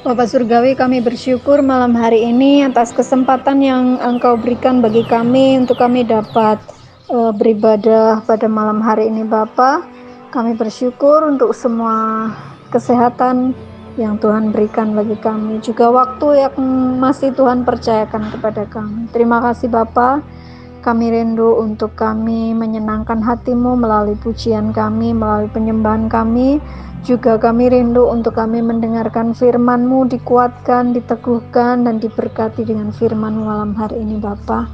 Bapa Surgawi, kami bersyukur malam hari ini atas kesempatan yang Engkau berikan bagi kami untuk kami dapat beribadah pada malam hari ini, Bapa. Kami bersyukur untuk semua kesehatan yang Tuhan berikan bagi kami, juga waktu yang masih Tuhan percayakan kepada kami. Terima kasih, Bapa. Kami rindu untuk kami menyenangkan hati-Mu melalui pujian kami, melalui penyembahan kami. Juga kami rindu untuk kami mendengarkan firman-Mu, dikuatkan, diteguhkan, dan diberkati dengan firman-Mu malam hari ini, Bapa.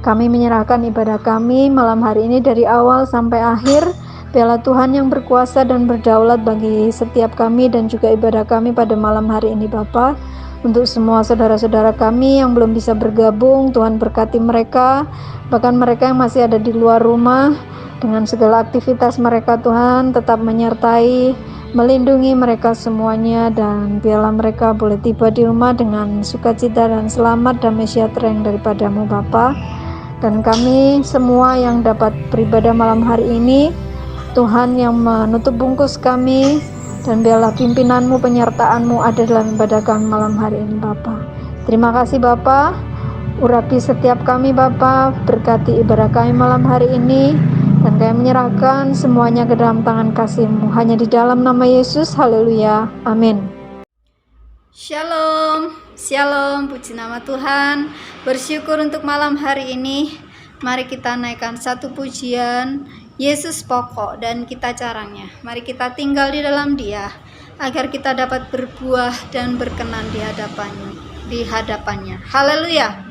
Kami menyerahkan ibadah kami malam hari ini dari awal sampai akhir. Biarlah Tuhan yang berkuasa dan berdaulat bagi setiap kami dan juga ibadah kami pada malam hari ini, Bapa. Untuk semua saudara-saudara kami yang belum bisa bergabung, Tuhan berkati mereka, bahkan mereka yang masih ada di luar rumah, dengan segala aktivitas mereka, Tuhan tetap menyertai, melindungi mereka semuanya, dan biarlah mereka boleh tiba di rumah dengan sukacita dan selamat, damai sejahtera yang daripada-Mu, Bapa. Dan kami semua yang dapat beribadah malam hari ini, Tuhan yang menutup bungkus kami, dan biarlah pimpinan-Mu, penyertaan-Mu ada dalam ibadah kami malam hari ini, Bapa. Terima kasih, Bapa. Urapi setiap kami, Bapa. Berkati ibadah kami malam hari ini, dan kami menyerahkan semuanya ke dalam tangan kasih-Mu. Hanya di dalam nama Yesus, haleluya, amin. Shalom, shalom, puji nama Tuhan. Bersyukur untuk malam hari ini. Mari kita naikkan satu pujian, Yesus pokok dan kita caranya. Mari kita tinggal di dalam Dia, agar kita dapat berbuah dan berkenan di hadapannya. Haleluya.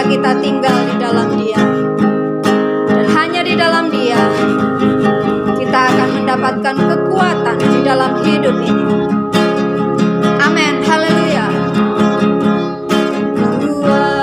Kita tinggal di dalam Dia, dan hanya di dalam Dia kita akan mendapatkan kekuatan di dalam hidup ini. Amin, haleluya. Kekuatan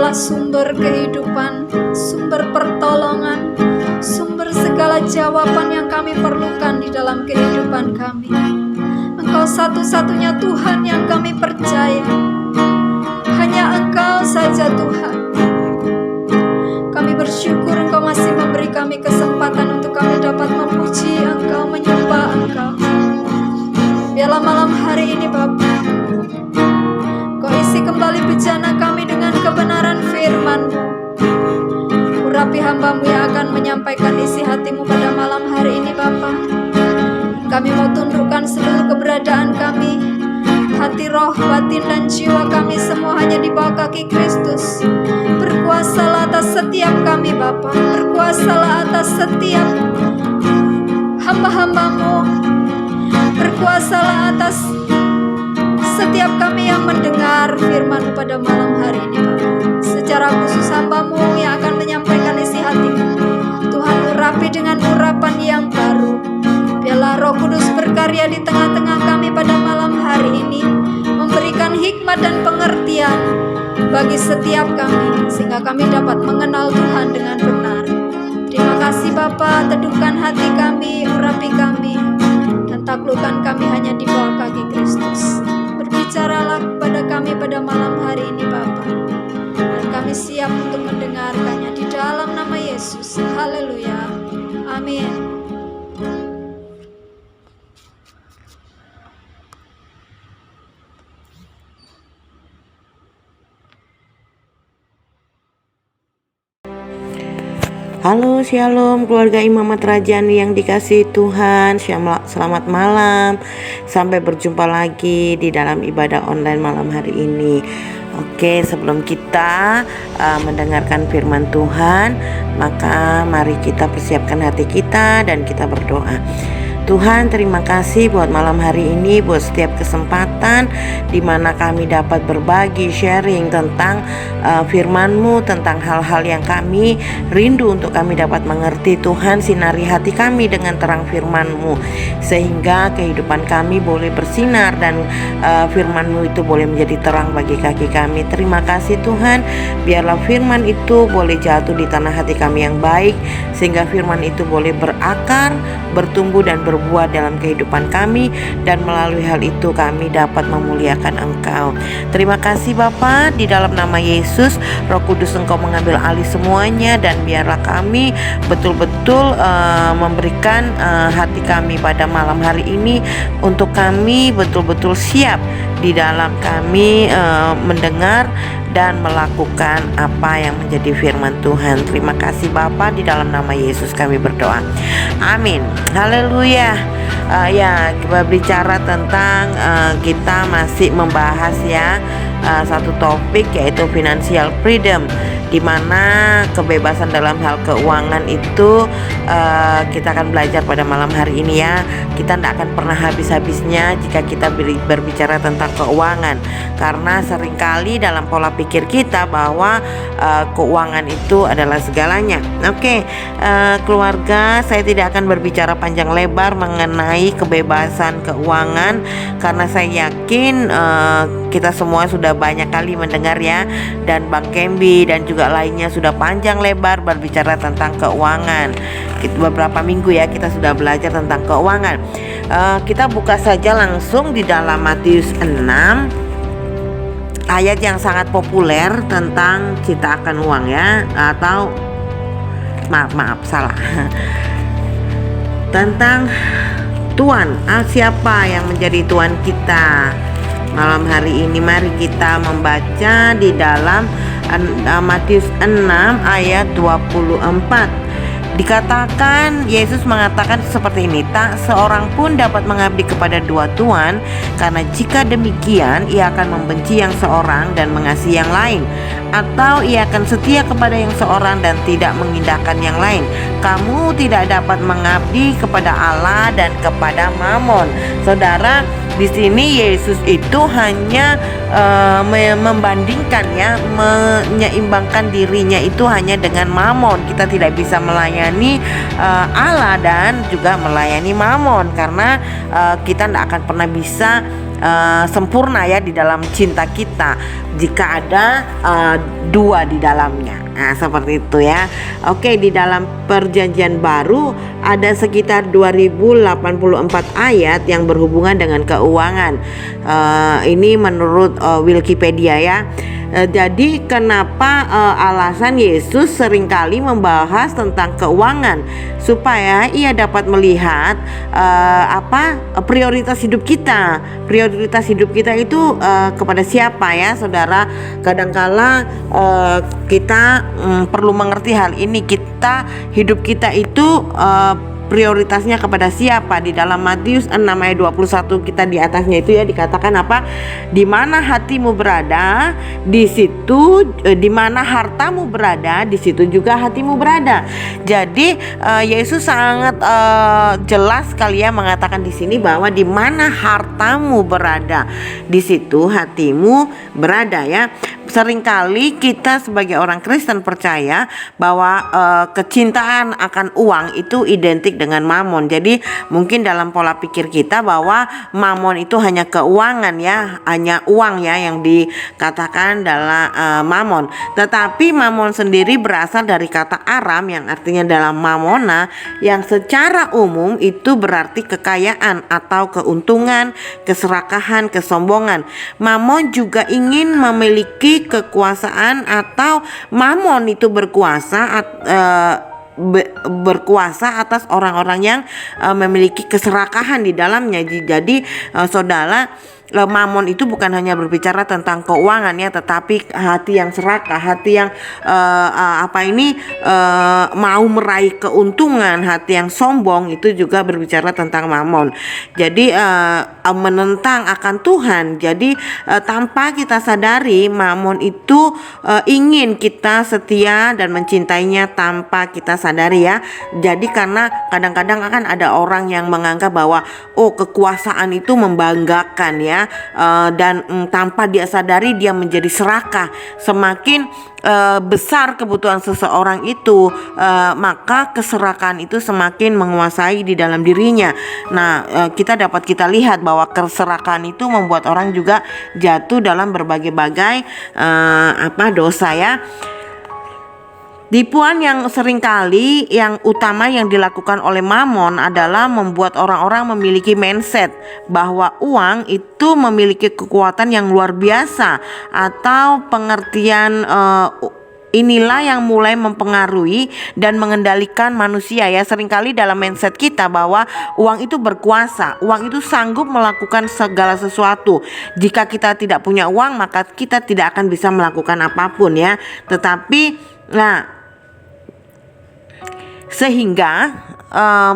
adalah sumber kehidupan, sumber pertolongan, sumber segala jawaban yang kami perlukan di dalam kehidupan kami. Engkau satu-satunya Tuhan yang kami percaya. Hanya Engkau saja Tuhan. Kami bersyukur Engkau masih memberi kami kesempatan untuk kami dapat memuji Engkau, menyembah Engkau. Biarlah malam hari ini Bapa, Kau isi kembali bejana kami dengan kebenaran firman-Mu. Urapi hamba-Mu yang akan menyampaikan isi hati-Mu pada malam hari ini Bapa. Kami mau tundukkan seluruh keberadaan kami, hati, roh, batin, dan jiwa kami semua hanya di bawah kaki Kristus. Berkuasalah atas setiap kami Bapa, berkuasalah atas setiap hamba-hamba-Mu, berkuasalah atas setiap kami yang mendengar firman-Mu pada malam hari ini Bapa. Secara khusus hamba-Mu yang akan menyampaikan isi hati-Mu, Tuhan urapi dengan urapan yang baru. Biarlah Roh Kudus berkarya di tengah-tengah kami pada malam hari ini, memberikan hikmat dan pengertian bagi setiap kami, sehingga kami dapat mengenal Tuhan dengan benar. Terima kasih Bapa, teduhkan hati kami, urapi kami, dan taklukkan kami hanya di bawah kaki Kristus. Berbicaralah kepada kami pada malam hari ini Bapa, dan kami siap untuk mendengarkannya di dalam nama Yesus. Haleluya, amin. Halo, shalom keluarga Imamat Rajani yang dikasihi Tuhan. Selamat malam. Sampai berjumpa lagi di dalam ibadah online malam hari ini. Oke, sebelum kita mendengarkan firman Tuhan, maka mari kita persiapkan hati kita dan kita berdoa. Tuhan, terima kasih buat malam hari ini, buat setiap kesempatan di mana kami dapat berbagi, sharing tentang firman-Mu, tentang hal-hal yang kami rindu untuk kami dapat mengerti. Tuhan, sinari hati kami dengan terang firman-Mu, sehingga kehidupan kami boleh bersinar dan firman-Mu itu boleh menjadi terang bagi kaki kami. Terima kasih Tuhan, biarlah firman itu boleh jatuh di tanah hati kami yang baik, sehingga firman itu boleh berakar, bertumbuh dan berbuah dalam kehidupan kami, dan melalui hal itu kami dapat memuliakan Engkau. Terima kasih Bapa, di dalam nama Yesus, Roh Kudus Engkau mengambil alih semuanya, dan biarlah kami betul-betul memberikan hati kami pada malam hari ini untuk kami betul-betul siap di dalam kami mendengar dan melakukan apa yang menjadi firman Tuhan. Terima kasih Bapa, di dalam nama Yesus kami berdoa, amin. Haleluya. Ya, kita bicara tentang kita masih membahas ya satu topik, yaitu financial freedom, di mana kebebasan dalam hal keuangan itu kita akan belajar pada malam hari ini ya. Kita tidak akan pernah habis-habisnya jika kita berbicara tentang keuangan, karena seringkali dalam pola pikir kita bahwa keuangan itu adalah segalanya. Oke, keluarga, saya tidak akan berbicara panjang lebar mengenai kebebasan keuangan, karena saya yakin kita semua sudah banyak kali mendengar ya, dan Bang Kembi dan juga lainnya sudah panjang lebar berbicara tentang keuangan. Beberapa minggu ya kita sudah belajar tentang keuangan. Kita buka saja langsung di dalam Matius 6, ayat yang sangat populer tentang ciptakan uang ya, atau maaf salah tentang Tuhan. Siapa yang menjadi Tuhan kita malam hari ini? Mari kita membaca di dalam Matius 6 ayat 24. Dikatakan, Yesus mengatakan seperti ini, tak seorang pun dapat mengabdi kepada dua tuan, karena jika demikian ia akan membenci yang seorang dan mengasihi yang lain, atau ia akan setia kepada yang seorang dan tidak mengindahkan yang lain. Kamu tidak dapat mengabdi kepada Allah dan kepada Mamon. Saudara, di sini Yesus itu hanya membandingkan ya, menyeimbangkan dirinya itu hanya dengan Mamon. Kita tidak bisa melayani Allah dan juga melayani Mamon, karena kita tidak akan pernah bisa sempurna ya di dalam cinta kita jika ada dua di dalamnya. Nah, seperti itu ya. Oke, di dalam Perjanjian Baru ada sekitar 2084 ayat yang berhubungan dengan keuangan. Ini menurut Wikipedia ya. Jadi kenapa alasan Yesus seringkali membahas tentang keuangan supaya ia dapat melihat prioritas hidup kita. Prioritas hidup kita itu kepada siapa ya, saudara? Kadangkala kita perlu mengerti hal ini. Hidup kita itu prioritasnya kepada siapa. Di dalam Matius 6 ayat 21 kita di atasnya itu ya dikatakan apa? Di mana hatimu berada, di situ di mana hartamu berada, di situ juga hatimu berada. Jadi Yesus sangat jelas sekali ya mengatakan di sini bahwa di mana hartamu berada, di situ hatimu berada ya. Seringkali kita sebagai orang Kristen percaya bahwa kecintaan akan uang itu identik dengan mamon. Jadi mungkin dalam pola pikir kita bahwa mamon itu hanya keuangan ya, hanya uang ya yang dikatakan dalam mamon. Tetapi mamon sendiri berasal dari kata Aram yang artinya dalam mamona, yang secara umum itu berarti kekayaan atau keuntungan, keserakahan, kesombongan. Mamon juga ingin memiliki kekuasaan, atau mamon itu berkuasa atas orang-orang yang memiliki keserakahan di dalamnya. Jadi saudara, mamon itu bukan hanya berbicara tentang keuangan ya, tetapi hati yang serakah, hati yang mau meraih keuntungan, hati yang sombong itu juga berbicara tentang mamon. Jadi menentang akan Tuhan. Jadi tanpa kita sadari, mamon itu ingin kita setia dan mencintainya tanpa kita sadari ya. Jadi karena kadang-kadang akan ada orang yang menganggap bahwa kekuasaan itu membanggakan ya, dan tanpa dia sadari dia menjadi serakah. Semakin besar kebutuhan seseorang itu, maka keserakahan itu semakin menguasai di dalam dirinya. Nah, kita lihat bahwa keserakahan itu membuat orang juga jatuh dalam berbagai-bagai dosa ya. Tipuan yang seringkali yang utama yang dilakukan oleh mamon adalah membuat orang-orang memiliki mindset bahwa uang itu memiliki kekuatan yang luar biasa, atau pengertian inilah yang mulai mempengaruhi dan mengendalikan manusia ya. Seringkali dalam mindset kita bahwa uang itu berkuasa, uang itu sanggup melakukan segala sesuatu. Jika kita tidak punya uang, maka kita tidak akan bisa melakukan apapun ya. Tetapi sehingga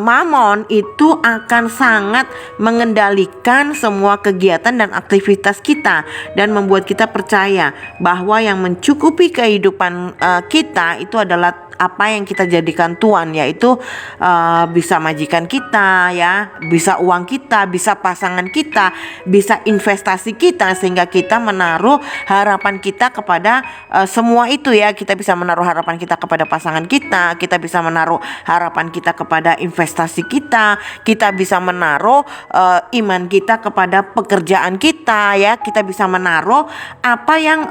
mamon itu akan sangat mengendalikan semua kegiatan dan aktivitas kita, dan membuat kita percaya bahwa yang mencukupi kehidupan kita itu adalah apa yang kita jadikan tuan, yaitu bisa majikan kita ya, bisa uang kita, bisa pasangan kita, bisa investasi kita, sehingga kita menaruh harapan kita kepada semua itu ya. Kita bisa menaruh harapan kita kepada pasangan kita bisa menaruh harapan kita kepada investasi kita bisa menaruh iman kita kepada pekerjaan kita ya. Kita bisa menaruh apa yang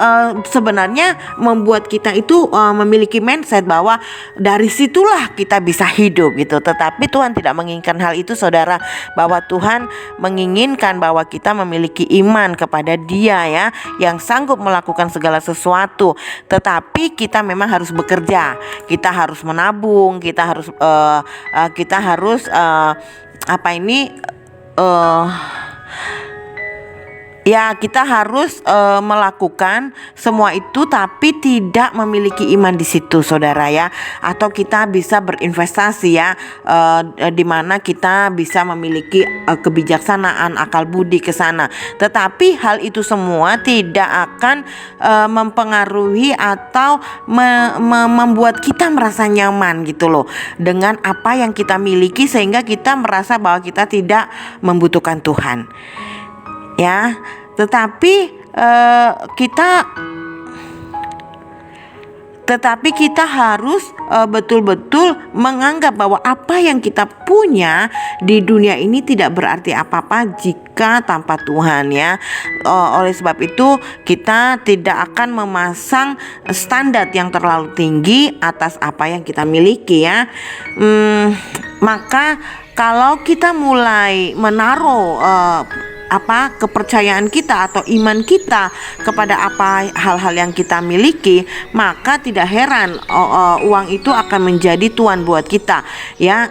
sebenarnya membuat kita itu memiliki mindset bahwa dari situlah kita bisa hidup gitu. Tetapi Tuhan tidak menginginkan hal itu, saudara, bahwa Tuhan menginginkan bahwa kita memiliki iman kepada Dia ya, yang sanggup melakukan segala sesuatu. Tetapi kita memang harus bekerja, kita harus menabung, kita harus kita harus melakukan semua itu, tapi tidak memiliki iman di situ, saudara ya. Atau kita bisa berinvestasi ya, di mana kita bisa memiliki kebijaksanaan, akal budi ke sana. Tetapi hal itu semua tidak akan mempengaruhi atau membuat kita merasa nyaman gitu loh dengan apa yang kita miliki, sehingga kita merasa bahwa kita tidak membutuhkan Tuhan ya. Tetapi kita Tetapi kita harus betul-betul menganggap bahwa apa yang kita punya di dunia ini tidak berarti apa-apa jika tanpa Tuhan ya. Oleh sebab itu kita tidak akan memasang standar yang terlalu tinggi atas apa yang kita miliki ya. Maka kalau kita mulai menaruh kepercayaan kita atau iman kita kepada hal-hal yang kita miliki, maka tidak heran uang itu akan menjadi tuan buat kita ya.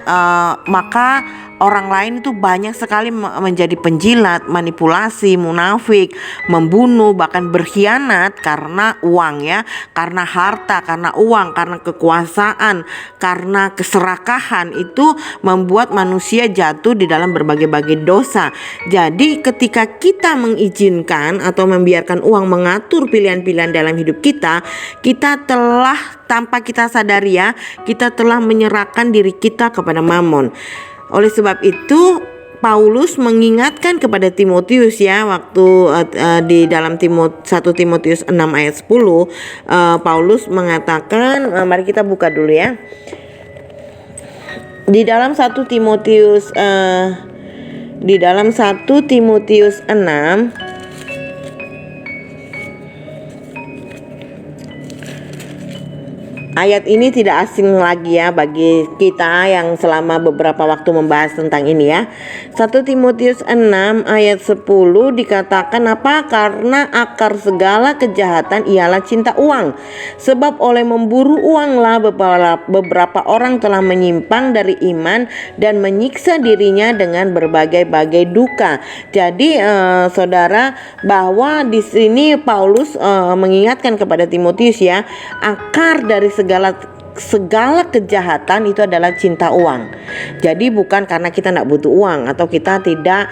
Maka orang lain itu banyak sekali menjadi penjilat, manipulasi, munafik, membunuh, bahkan berkhianat karena uang ya, karena harta, karena uang, karena kekuasaan, karena keserakahan. Itu membuat manusia jatuh di dalam berbagai-bagai dosa. Jadi ketika kita mengizinkan atau membiarkan uang mengatur pilihan-pilihan dalam hidup kita, kita telah, tanpa kita sadari ya, kita telah menyerahkan diri kita kepada Mamon. Oleh sebab itu Paulus mengingatkan kepada Timotius ya, waktu di dalam 1 Timotius 6 ayat 10, Paulus mengatakan, mari kita buka dulu ya. Di dalam 1 Timotius 6 ayat ini tidak asing lagi ya bagi kita yang selama beberapa waktu membahas tentang ini ya. 1 Timotius 6 ayat 10 dikatakan apa? Karena akar segala kejahatan ialah cinta uang. Sebab oleh memburu uanglah beberapa orang telah menyimpang dari iman dan menyiksa dirinya dengan berbagai-bagai duka. Jadi saudara, bahwa di sini Paulus mengingatkan kepada Timotius ya, akar dari segala kejahatan itu adalah cinta uang. Jadi bukan karena kita tidak butuh uang atau kita tidak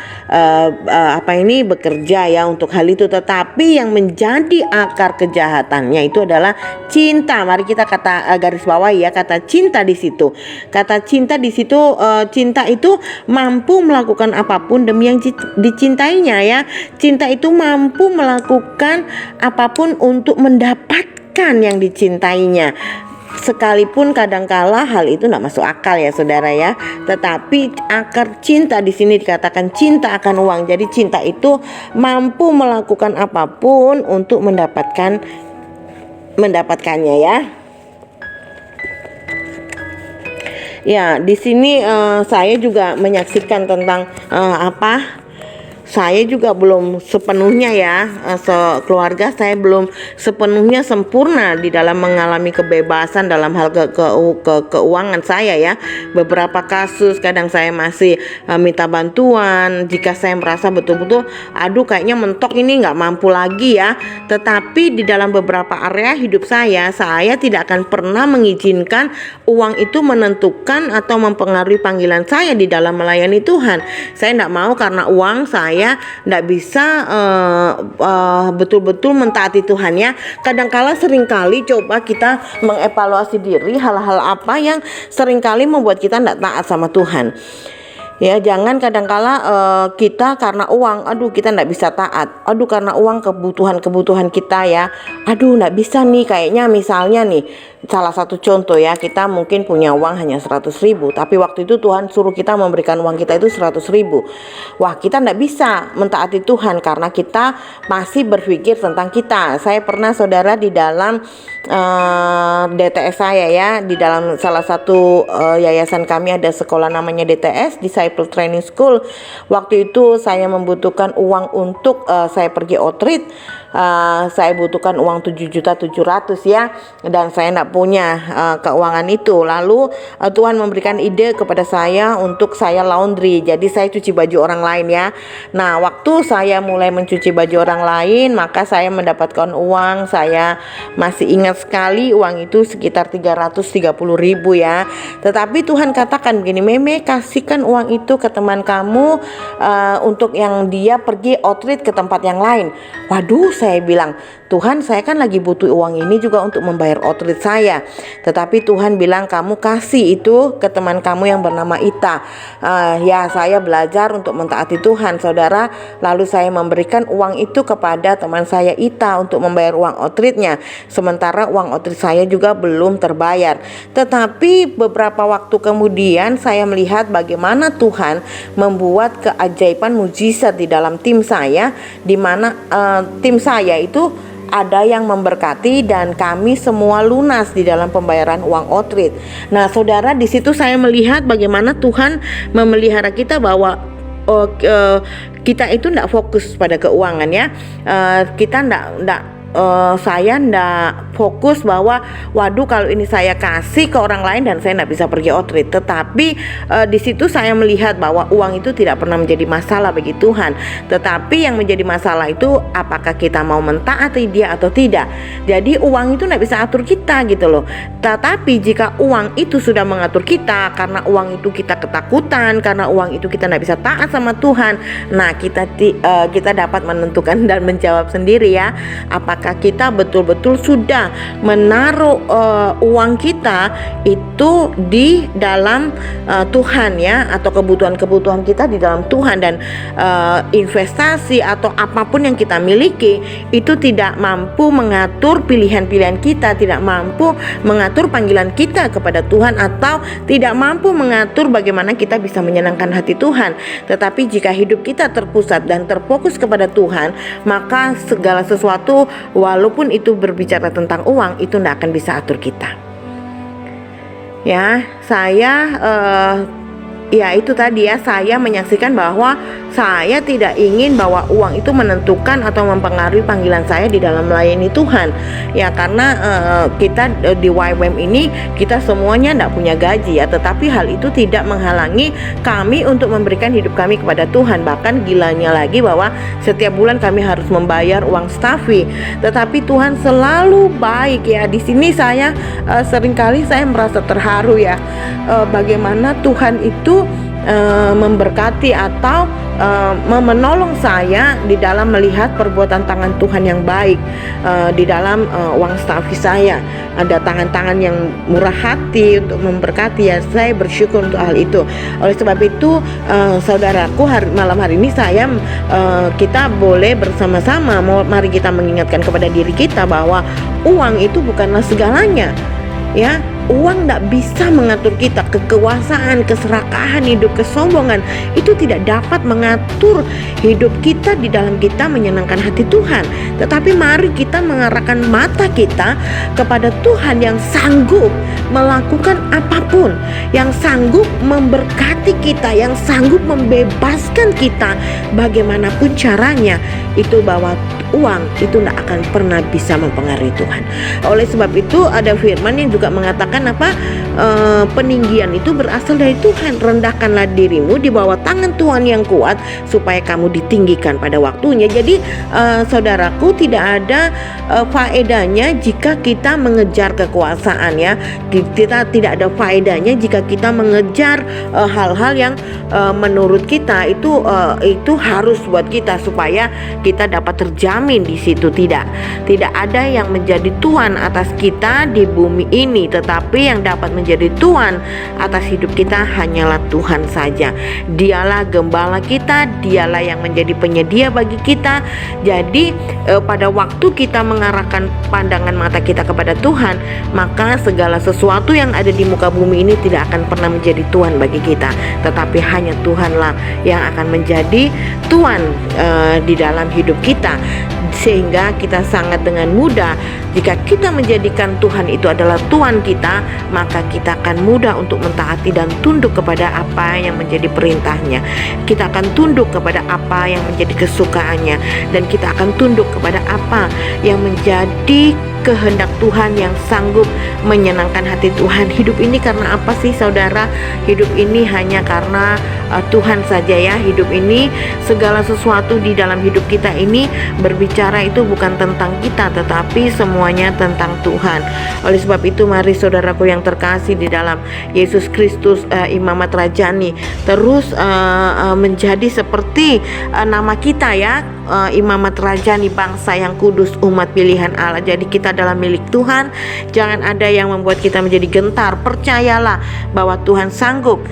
bekerja ya untuk hal itu, tetapi yang menjadi akar kejahatannya itu adalah cinta. Mari kita garis bawah ya kata cinta di situ. Kata cinta di situ, cinta itu mampu melakukan apapun demi yang dicintainya ya. Cinta itu mampu melakukan apapun untuk mendapatkan yang dicintainya. Sekalipun kadangkala hal itu tidak masuk akal ya saudara ya, tetapi akar cinta di sini dikatakan cinta akan uang. Jadi cinta itu mampu melakukan apapun untuk mendapatkannya ya. Ya, di sini saya juga menyaksikan tentang saya juga belum sepenuhnya ya, keluarga saya belum sepenuhnya sempurna di dalam mengalami kebebasan dalam hal keuangan saya ya. Beberapa kasus kadang saya masih minta bantuan jika saya merasa betul-betul kayaknya mentok ini nggak mampu lagi ya. Tetapi di dalam beberapa area hidup saya tidak akan pernah mengizinkan uang itu menentukan atau mempengaruhi panggilan saya di dalam melayani Tuhan. Saya tidak mau karena uang saya tidak bisa betul-betul mentaati Tuhan ya. Kadangkala seringkali coba kita mengevaluasi diri hal-hal apa yang seringkali membuat kita tidak taat sama Tuhan. Ya, jangan kadangkala kita karena uang, kita tidak bisa taat. Karena uang kebutuhan kita ya. Tidak bisa nih, kayaknya misalnya nih, salah satu contoh ya, kita mungkin punya uang hanya 100.000, tapi waktu itu Tuhan suruh kita memberikan uang kita itu 100.000. Wah, kita tidak bisa mentaati Tuhan karena kita masih berpikir tentang kita. Saya pernah saudara di dalam DTS saya ya, di dalam salah satu yayasan kami ada sekolah namanya DTS, Disciple Training School. Waktu itu saya membutuhkan uang untuk saya pergi outreach. Saya butuhkan uang 7.700.000 ya, dan saya tidak punya keuangan itu. Lalu Tuhan memberikan ide kepada saya untuk saya laundry. Jadi saya cuci baju orang lain ya. Nah, waktu saya mulai mencuci baju orang lain, maka saya mendapatkan uang. Saya masih ingat sekali uang itu sekitar 330.000 ya. Tetapi Tuhan katakan begini, Meme, kasihkan uang itu ke teman kamu untuk yang dia pergi outreach ke tempat yang lain. Waduh, saya saya bilang, Tuhan, saya kan lagi butuh uang ini juga untuk membayar outreach saya. Tetapi Tuhan bilang, kamu kasih itu ke teman kamu yang bernama Ita. Ya, saya belajar untuk mentaati Tuhan, saudara. Lalu saya memberikan uang itu kepada teman saya Ita untuk membayar uang outreach-nya. Sementara uang outreach saya juga belum terbayar. Tetapi beberapa waktu kemudian saya melihat bagaimana Tuhan membuat keajaiban mujizat di dalam tim saya, di mana tim saya itu ada yang memberkati dan kami semua lunas di dalam pembayaran uang outreach. Nah, saudara, di situ saya melihat bagaimana Tuhan memelihara kita bahwa kita itu tidak fokus pada keuangan ya. Kita saya ndak fokus bahwa waduh kalau ini saya kasih ke orang lain dan saya ndak bisa pergi outreach. Tetapi di situ saya melihat bahwa uang itu tidak pernah menjadi masalah bagi Tuhan. Tetapi yang menjadi masalah itu apakah kita mau mentaati Dia atau tidak. Jadi uang itu ndak bisa atur kita gitu loh. Tetapi jika uang itu sudah mengatur kita, karena uang itu kita ketakutan, karena uang itu kita ndak bisa taat sama Tuhan, nah kita dapat menentukan dan menjawab sendiri ya, apakah kita betul-betul sudah menaruh uang kita itu di dalam Tuhan ya, atau kebutuhan-kebutuhan kita di dalam Tuhan, dan investasi atau apapun yang kita miliki itu tidak mampu mengatur pilihan-pilihan kita, tidak mampu mengatur panggilan kita kepada Tuhan, atau tidak mampu mengatur bagaimana kita bisa menyenangkan hati Tuhan. Tetapi jika hidup kita terpusat dan terfokus kepada Tuhan, maka segala sesuatu walaupun itu berbicara tentang uang itu tidak akan bisa atur kita. Ya, saya ya itu tadi ya, saya menyaksikan bahwa saya tidak ingin bahwa uang itu menentukan atau mempengaruhi panggilan saya di dalam melayani Tuhan. Ya, karena kita di YWAM ini kita semuanya tidak punya gaji ya, tetapi hal itu tidak menghalangi kami untuk memberikan hidup kami kepada Tuhan. Bahkan gilanya lagi bahwa setiap bulan kami harus membayar uang staffy. Tetapi Tuhan selalu baik ya. Di sini saya seringkali saya merasa terharu ya, bagaimana Tuhan itu memberkati atau menolong saya di dalam melihat perbuatan tangan Tuhan yang baik di dalam uang staffy saya. Ada tangan-tangan yang murah hati untuk memberkati ya. Saya bersyukur untuk hal itu. Oleh sebab itu saudaraku, malam hari ini kita boleh bersama-sama, mari kita mengingatkan kepada diri kita bahwa uang itu bukanlah segalanya ya. Uang tidak bisa mengatur kita. Kekuasaan, keserakahan hidup, kesombongan itu tidak dapat mengatur hidup kita di dalam kita menyenangkan hati Tuhan. Tetapi mari kita mengarahkan mata kita kepada Tuhan yang sanggup melakukan apapun, yang sanggup memberkati kita, yang sanggup membebaskan kita bagaimanapun caranya. Itu bahwa uang itu tidak akan pernah bisa mempengaruhi Tuhan. Oleh sebab itu ada firman yang juga mengatakan peninggian itu berasal dari Tuhan. Rendahkanlah dirimu di bawah tangan Tuhan yang kuat supaya kamu ditinggikan pada waktunya. Jadi saudaraku, tidak ada faedahnya jika kita mengejar kekuasaan ya. Kita tidak ada faedahnya jika kita mengejar hal-hal yang menurut kita itu harus buat kita supaya kita dapat terjamin di situ. Tidak ada yang menjadi tuan atas kita di bumi ini, tetapi yang dapat menjadi tuan atas hidup kita hanyalah Tuhan saja. Dialah gembala kita, dialah yang menjadi penyedia bagi kita. Jadi pada waktu kita mengarahkan pandangan mata kita kepada Tuhan, maka segala sesuatu yang ada di muka bumi ini tidak akan pernah menjadi tuan bagi kita, tetapi hanya Tuhanlah yang akan menjadi tuan di dalam hidup kita. Sehingga kita sangat dengan mudah, jika kita menjadikan Tuhan itu adalah Tuhan kita, maka kita akan mudah untuk mentaati dan tunduk kepada apa yang menjadi perintahnya. Kita akan tunduk kepada apa yang menjadi kesukaannya, dan kita akan tunduk kepada apa yang menjadi kehendak Tuhan yang sanggup menyenangkan hati Tuhan. Hidup ini karena apa sih saudara? Hidup ini hanya karena Tuhan saja ya. Hidup ini, segala sesuatu di dalam hidup kita ini berbicara itu bukan tentang kita, tetapi semuanya tentang Tuhan. Oleh sebab itu mari saudaraku yang terkasih di dalam Yesus Kristus, Imamat Rajani terus menjadi seperti nama kita ya. imamat rajani, bangsa yang kudus, umat pilihan Allah. Jadi kita adalah milik Tuhan. Jangan ada yang membuat kita menjadi gentar. Percayalah bahwa Tuhan sanggup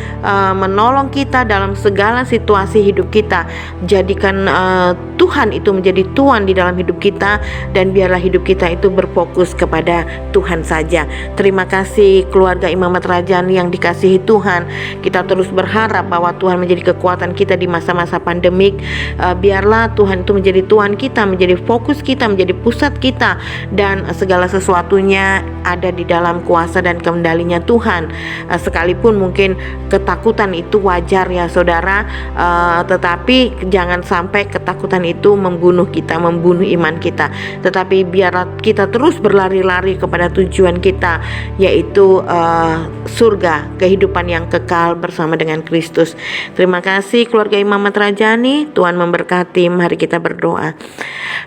menolong kita dalam segala situasi hidup kita. Jadikan Tuhan itu menjadi Tuhan di dalam hidup kita, dan biarlah hidup kita itu berfokus kepada Tuhan saja. Terima kasih keluarga Imamat Rajani yang dikasihi Tuhan. Kita terus berharap bahwa Tuhan menjadi kekuatan kita di masa-masa pandemik. Biarlah Tuhan itu menjadi Tuhan kita, menjadi fokus kita, menjadi pusat kita, dan segala sesuatunya ada di dalam kuasa dan kendalinya Tuhan. Sekalipun mungkin ketakutan itu wajar ya saudara, tetapi jangan sampai ketakutan itu membunuh kita, membunuh iman kita. Tetapi biarlah kita terus berlari-lari kepada tujuan kita, yaitu surga, kehidupan yang kekal bersama dengan Kristus. Terima kasih keluarga Imamat Rajani. Tuhan memberkati. Mari kita berdoa.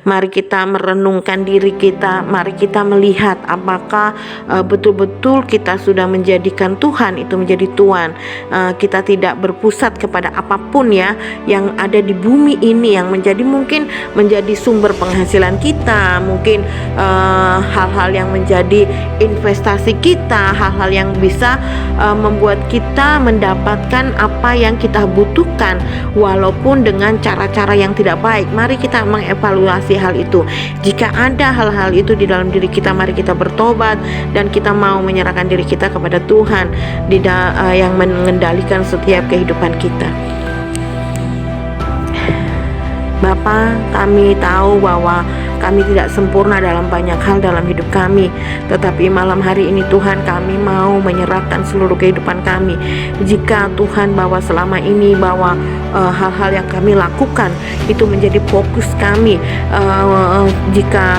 Mari kita merenungkan diri kita. Mari kita melihat apakah betul-betul kita sudah menjadikan Tuhan itu menjadi Tuhan. Kita tidak berpusat kepada apapun ya yang ada di bumi ini yang mungkin menjadi sumber penghasilan kita, mungkin hal-hal yang menjadi investasi kita, hal-hal yang bisa membuat kita mendapatkan apa yang kita butuhkan walaupun dengan cara-cara yang tidak baik. Mari kita mengevaluasi hal itu. Jika ada hal-hal itu di dalam diri kita, mari kita bertobat dan kita mau menyerahkan diri kita kepada Tuhan yang mengendalikan setiap kehidupan kita. Bapa, kami tahu bahwa kami tidak sempurna dalam banyak hal dalam hidup kami, tetapi malam hari ini Tuhan, kami mau menyerahkan seluruh kehidupan kami. Jika Tuhan bahwa selama ini bahwa hal-hal yang kami lakukan itu menjadi fokus kami, jika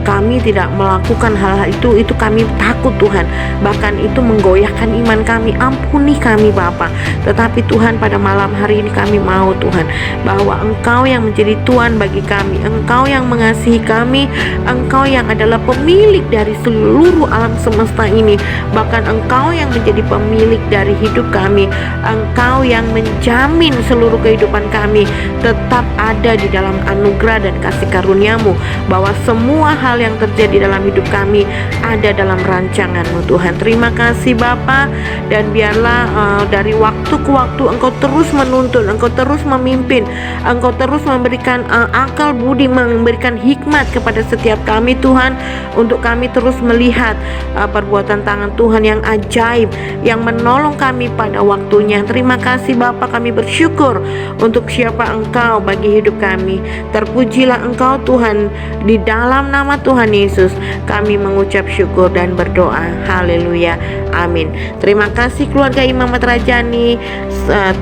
kami tidak melakukan hal-hal itu kami takut Tuhan, bahkan itu menggoyahkan iman kami. Ampuni kami Bapa. Tetapi Tuhan, pada malam hari ini kami mau Tuhan bahwa Engkau yang menjadi Tuhan bagi kami, Engkau yang mengasihi kami, Engkau yang adalah pemilik dari seluruh alam semesta ini, bahkan Engkau yang menjadi pemilik dari hidup kami, Engkau yang menjamin seluruh kehidupan kami tetap ada di dalam anugerah dan kasih karunia-Mu, bahwa semua hal yang terjadi dalam hidup kami ada dalam rancangan-Mu Tuhan. Terima kasih Bapa, dan biarlah dari waktu ke waktu Engkau terus menuntun, Engkau terus memimpin, Engkau terus memberikan akal budi, memberikan hikmat kepada setiap kami Tuhan, untuk kami terus melihat perbuatan tangan Tuhan yang ajaib yang menolong kami pada waktunya. Terima kasih Bapa, kami bersyukur untuk siapa Engkau bagi hidup kami. Terpujilah Engkau Tuhan. Di dalam nama Tuhan Yesus kami mengucap syukur dan berdoa. Haleluya, amin. Terima kasih keluarga Imamat Rajani.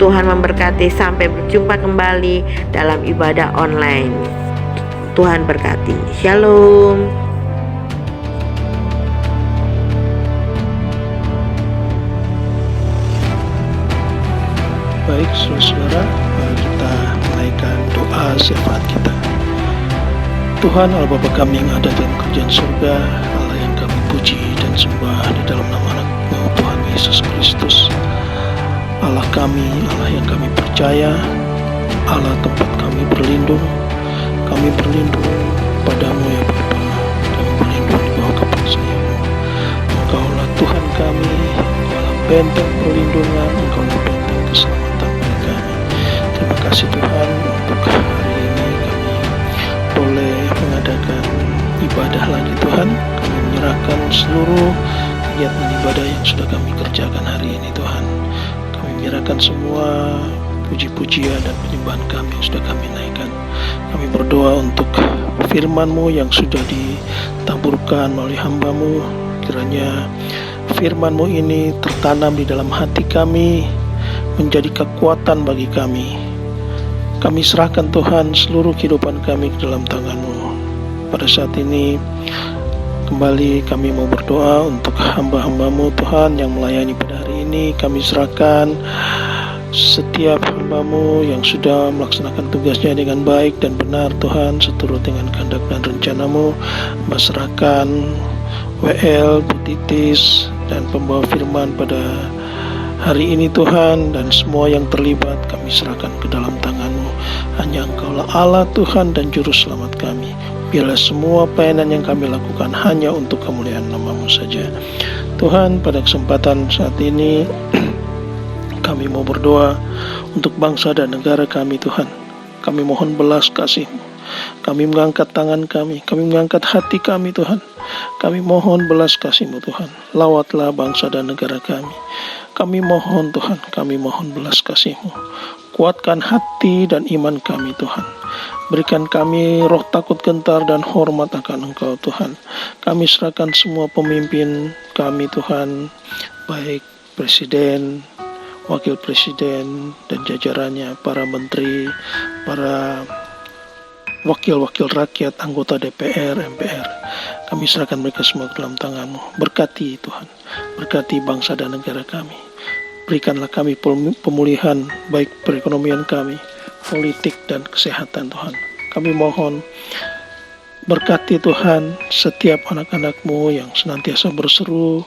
Tuhan memberkati. Sampai berjumpa kembali dalam ibadah online. Tuhan berkati. Shalom. Baik, saudara, mari kita menaikkan doa syafaat kita. Tuhan Allah Bapa kami yang ada dalam kerajaan surga, Allah yang kami puji dan sembah di dalam nama Anakmu Tuhan Yesus Kristus. Allah kami, Allah yang kami percaya, Allah tempat kami berlindung padamu ya Bapa, kami berlindung di bawah kepercayaanmu. Engkaulah Tuhan kami, Engkaulah benteng perlindungan, Engkaulah benteng keselamatan bagi kami. Terima kasih Tuhan, untuk hari ini kami boleh mengadakan ibadah lagi Tuhan. Kami menyerahkan seluruh kegiatan ibadah yang sudah kami kerjakan hari ini Tuhan. Kami menyerahkan semua puji-pujian dan penyembahan kami yang sudah kami naikkan. Kami berdoa untuk firman-Mu yang sudah ditaburkan melalui hamba-Mu. Kiranya firman-Mu ini tertanam di dalam hati kami, menjadi kekuatan bagi kami. Kami serahkan Tuhan seluruh kehidupan kami ke dalam tangan-Mu. Pada saat ini kembali kami mau berdoa untuk hamba-hamba-Mu Tuhan yang melayani pada hari ini. Kami serahkan setiap hamba-Mu yang sudah melaksanakan tugasnya dengan baik dan benar Tuhan, seturut dengan kehendak dan rencana-Mu. Serahkan WL, Bu Titis, dan pembawa firman pada hari ini Tuhan, dan semua yang terlibat kami serahkan ke dalam tangan-Mu. Hanya Engkaulah Allah Tuhan dan Juru Selamat kami. Biarlah semua pelayanan yang kami lakukan hanya untuk kemuliaan nama-Mu saja. Tuhan, pada kesempatan saat ini kami mau berdoa untuk bangsa dan negara kami, Tuhan. Kami mohon belas kasih-Mu. Kami mengangkat tangan kami mengangkat hati kami, Tuhan. Kami mohon belas kasih-Mu, Tuhan. Lawatlah bangsa dan negara kami. Kami mohon, Tuhan, kami mohon belas kasih-Mu. Kuatkan hati dan iman kami, Tuhan. Berikan kami roh takut gentar dan hormat akan Engkau, Tuhan. Kami serahkan semua pemimpin kami, Tuhan, baik Presiden, Wakil Presiden, dan jajarannya, para menteri, para wakil-wakil rakyat, anggota DPR, MPR. Kami serahkan mereka semua ke dalam tangan-Mu. Berkati, Tuhan. Berkati bangsa dan negara kami. Berikanlah kami pemulihan, baik perekonomian kami, politik, dan kesehatan, Tuhan. Kami mohon, berkati, Tuhan, setiap anak-anak-Mu yang senantiasa berseru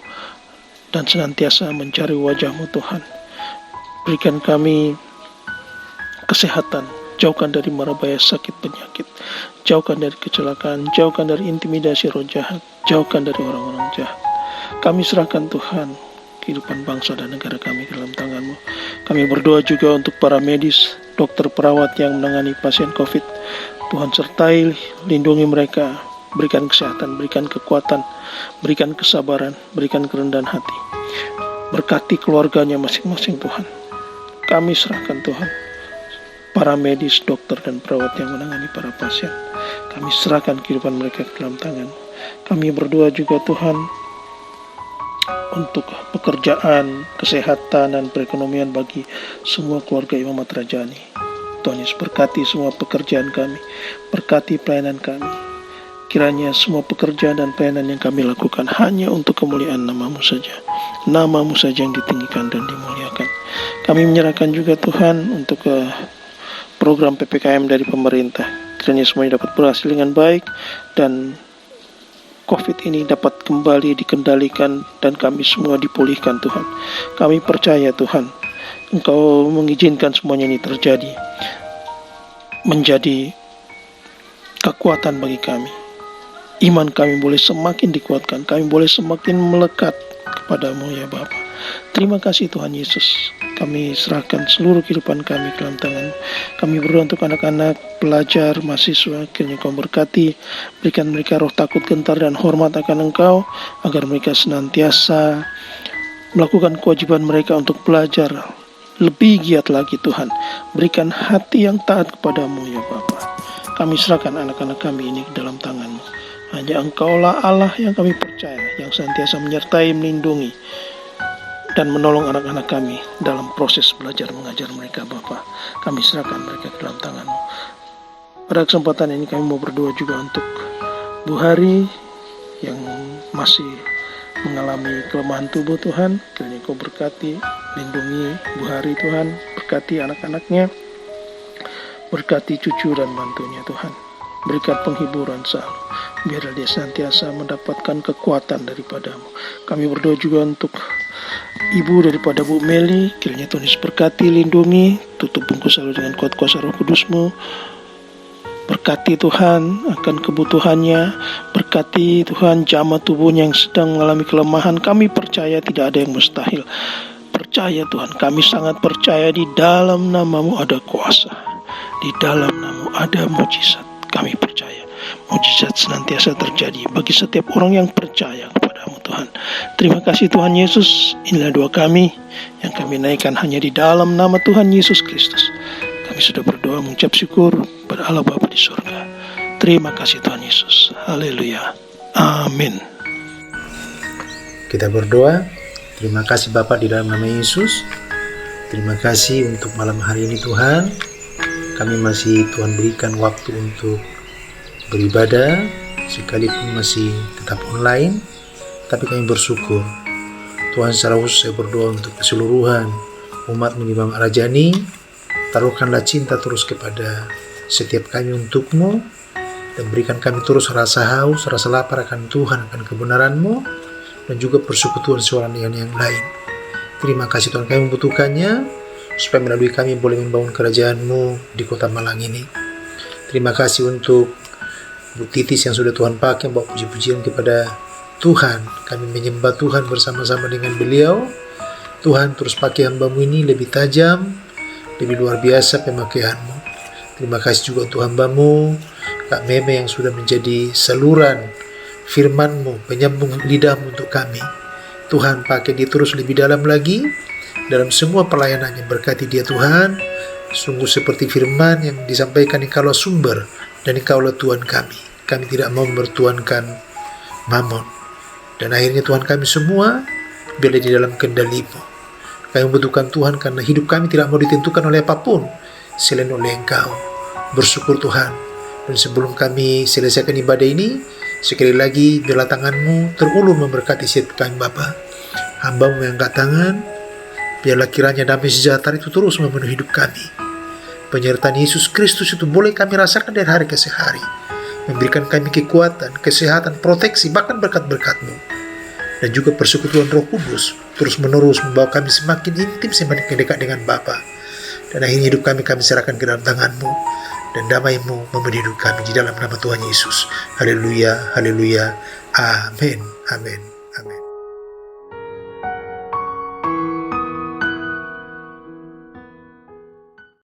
dan senantiasa mencari wajah-Mu, Tuhan. Berikan kami kesehatan. Jauhkan dari mara bahaya sakit penyakit. Jauhkan dari kecelakaan. Jauhkan dari intimidasi roh jahat. Jauhkan dari orang-orang jahat. Kami serahkan, Tuhan, kehidupan bangsa dan negara kami ke dalam tangan-Mu. Kami berdoa juga untuk para medis, dokter, perawat yang menangani pasien COVID. Tuhan sertai, lindungi mereka. Berikan kesehatan, berikan kekuatan, berikan kesabaran, berikan kerendahan hati. Berkati keluarganya masing-masing, Tuhan. Kami serahkan, Tuhan, para medis, dokter, dan perawat yang menangani para pasien. Kami serahkan kehidupan mereka ke dalam tangan. Kami berdoa juga, Tuhan, untuk pekerjaan, kesehatan, dan perekonomian bagi semua keluarga Imamat Rajani. Tuhan Yesus, berkati semua pekerjaan kami, berkati pelayanan kami. Kiranya semua pekerjaan dan pelayanan yang kami lakukan hanya untuk kemuliaan nama-Mu saja. Nama-Mu saja yang ditinggikan dan dimuliakan. Kami menyerahkan juga, Tuhan, untuk program PPKM dari pemerintah. Kiranya semuanya dapat berhasil dengan baik dan COVID ini dapat kembali dikendalikan dan kami semua dipulihkan, Tuhan. Kami percaya, Tuhan, Engkau mengizinkan semuanya ini terjadi, menjadi kekuatan bagi kami. Iman kami boleh semakin dikuatkan, kami boleh semakin melekat kepada-Mu, ya Bapa. Terima kasih, Tuhan Yesus. Kami serahkan seluruh kehidupan kami ke dalam tangan. Kami berdoa untuk anak-anak, pelajar, mahasiswa. Kiranya Kau berkati, berikan mereka roh takut gentar dan hormat akan Engkau, agar mereka senantiasa melakukan kewajiban mereka untuk belajar lebih giat lagi, Tuhan. Berikan hati yang taat kepada-Mu, ya Bapa. Kami serahkan anak-anak kami ini ke dalam tangan-Mu. Hanya Engkaulah Allah yang kami percaya, yang senantiasa menyertai, melindungi, dan menolong anak-anak kami dalam proses belajar mengajar mereka, Bapa. Kami serahkan mereka ke dalam tangan-Mu. Pada kesempatan ini kami mau berdoa juga untuk Bu Hari yang masih mengalami kelemahan tubuh, Tuhan. Kiranya Kau berkati, lindungi Bu Hari, Tuhan. Berkati anak-anaknya, berkati cucu dan mantunya, Tuhan. Berikan penghiburan selalu, biar dia senantiasa mendapatkan kekuatan daripada-Mu. Kami berdoa juga untuk Ibu daripada Bu Meli. Kiranya Tuhan Yesus berkati, lindungi, tutup bungkus selalu dengan kuat kuasa Roh Kudus-Mu. Berkati, Tuhan, akan kebutuhannya. Berkati, Tuhan, jamaah tubuhnya yang sedang mengalami kelemahan. Kami percaya tidak ada yang mustahil. Percaya, Tuhan, kami sangat percaya di dalam nama-Mu ada kuasa, di dalam nama-Mu ada mujizat. Kami percaya mujizat senantiasa terjadi bagi setiap orang yang percaya kepada-Mu, Tuhan. Terima kasih, Tuhan Yesus. Inilah doa kami yang kami naikkan hanya di dalam nama Tuhan Yesus Kristus. Kami sudah berdoa mengucap syukur pada Allah Bapa di surga. Terima kasih, Tuhan Yesus. Haleluya. Amin. Kita berdoa. Terima kasih Bapa di dalam nama Yesus. Terima kasih untuk malam hari ini, Tuhan. Kami masih Tuhan berikan waktu untuk beribadah, sekalipun masih tetap online, tapi kami bersyukur. Tuhan, secara khusus saya berdoa untuk keseluruhan umat Imam Rajani. Taruhkanlah cinta terus kepada setiap kami untuk-Mu, dan berikan kami terus rasa haus, rasa lapar akan Tuhan, akan kebenaran-Mu, dan juga persekutuan seorang dengan yang lain. Terima kasih Tuhan, kami membutuhkannya. supaya melalui kami boleh membangun kerajaan-Mu di kota Malang ini. Terima kasih untuk Bu Titis yang sudah Tuhan pakai bawa puji-pujian kepada Tuhan. Kami menyembah Tuhan bersama-sama dengan beliau. Tuhan, terus pakai hamba-Mu ini lebih tajam, lebih luar biasa pemakaian-Mu. Terima kasih juga untuk hamba-Mu Kak Meme yang sudah menjadi saluran firman-Mu, penyambung lidah-Mu untuk kami. Tuhan, pakai dia terus lebih dalam lagi dalam semua pelayanannya. Berkati dia Tuhan, sungguh seperti firman yang disampaikan Engkaulah sumber dan Engkaulah Tuhan kami. Kami tidak mau bertuankan mamon. Dan akhirnya Tuhan, kami semua berada di dalam kendali-Mu. Kami membutuhkan Tuhan karena hidup kami tidak mau ditentukan oleh apapun selain oleh Engkau. Bersyukur Tuhan. Dan sebelum kami selesaikan ibadah ini, sekali lagi biarlah tangan-Mu terulur memberkati setiap kami Bapa. Hamba-Mu yang angkat tangan, biarlah kiranya damai sejahtera itu terus memenuhi hidup kami. Penyertaan Yesus Kristus itu boleh kami rasakan dari hari ke hari, memberikan kami kekuatan, kesehatan, proteksi, bahkan berkat-berkat-Mu. Dan juga persekutuan Roh Kudus terus menerus membawa kami semakin intim, semakin dekat dengan Bapa. Dan akhirnya hidup kami serahkan ke dalam tangan-Mu, dan damai-Mu memenuhi hidup kami di dalam nama Tuhan Yesus. Haleluya, haleluya, amin, amin.